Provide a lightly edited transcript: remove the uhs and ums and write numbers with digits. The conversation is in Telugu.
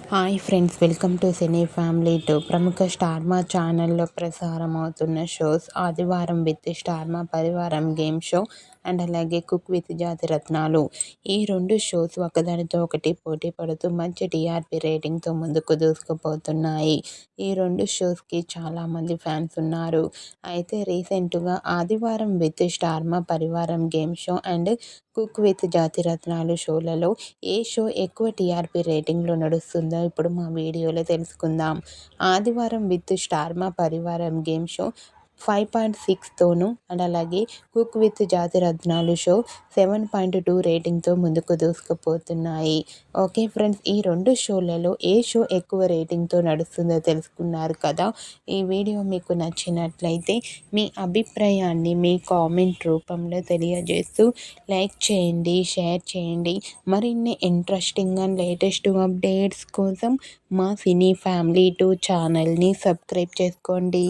Hi friends, welcome to cine family two. ప్రముఖ స్టార్మా ఛానల్లో ప్రసారం అవుతున్న షోస్ ఆదివారం విత్ స్టార్మా, పరివారం గేమ్ షో అండ్ అలాగే కుక్ విత్ జాతిరత్నాలు. ఈ రెండు షోస్ ఒకదానితో ఒకటి పోటీ పడుతూ మంచి టీఆర్పీ రేటింగ్తో ముందుకు దూసుకుపోతున్నాయి. ఈ రెండు షోస్కి చాలామంది ఫ్యాన్స్ ఉన్నారు. అయితే రీసెంట్గా ఆదివారం విత్ స్టార్మా, పరివారం game show and cook with Jathiratnalu షోలలో A show ఎక్కువ టీఆర్పీ రేటింగ్లో నడుస్తుందో ఇప్పుడు మా వీడియోలో తెలుసుకుందాం. ఆదివారం విత్ స్టార్మా, పరివారం గేమ్ షో 5.6తోనూ అండ్ అలాగే కుక్ విత్ జాతిరత్నాలు షో 7.2 రేటింగ్తో ముందుకు దూసుకుపోతున్నాయి. ఓకే ఫ్రెండ్స్, ఈ రెండు షోలలో ఏ షో ఎక్కువ రేటింగ్తో నడుస్తుందో తెలుసుకున్నారు కదా. ఈ వీడియో మీకు నచ్చినట్లయితే మీ అభిప్రాయాన్ని మీ కామెంట్ రూపంలో తెలియజేస్తూ లైక్ చేయండి, షేర్ చేయండి. మరిన్ని ఇంట్రెస్టింగ్ అండ్ లేటెస్ట్ అప్డేట్స్ కోసం మా సినీ ఫ్యామిలీ టూ ఛానల్ని సబ్స్క్రైబ్ చేసుకోండి.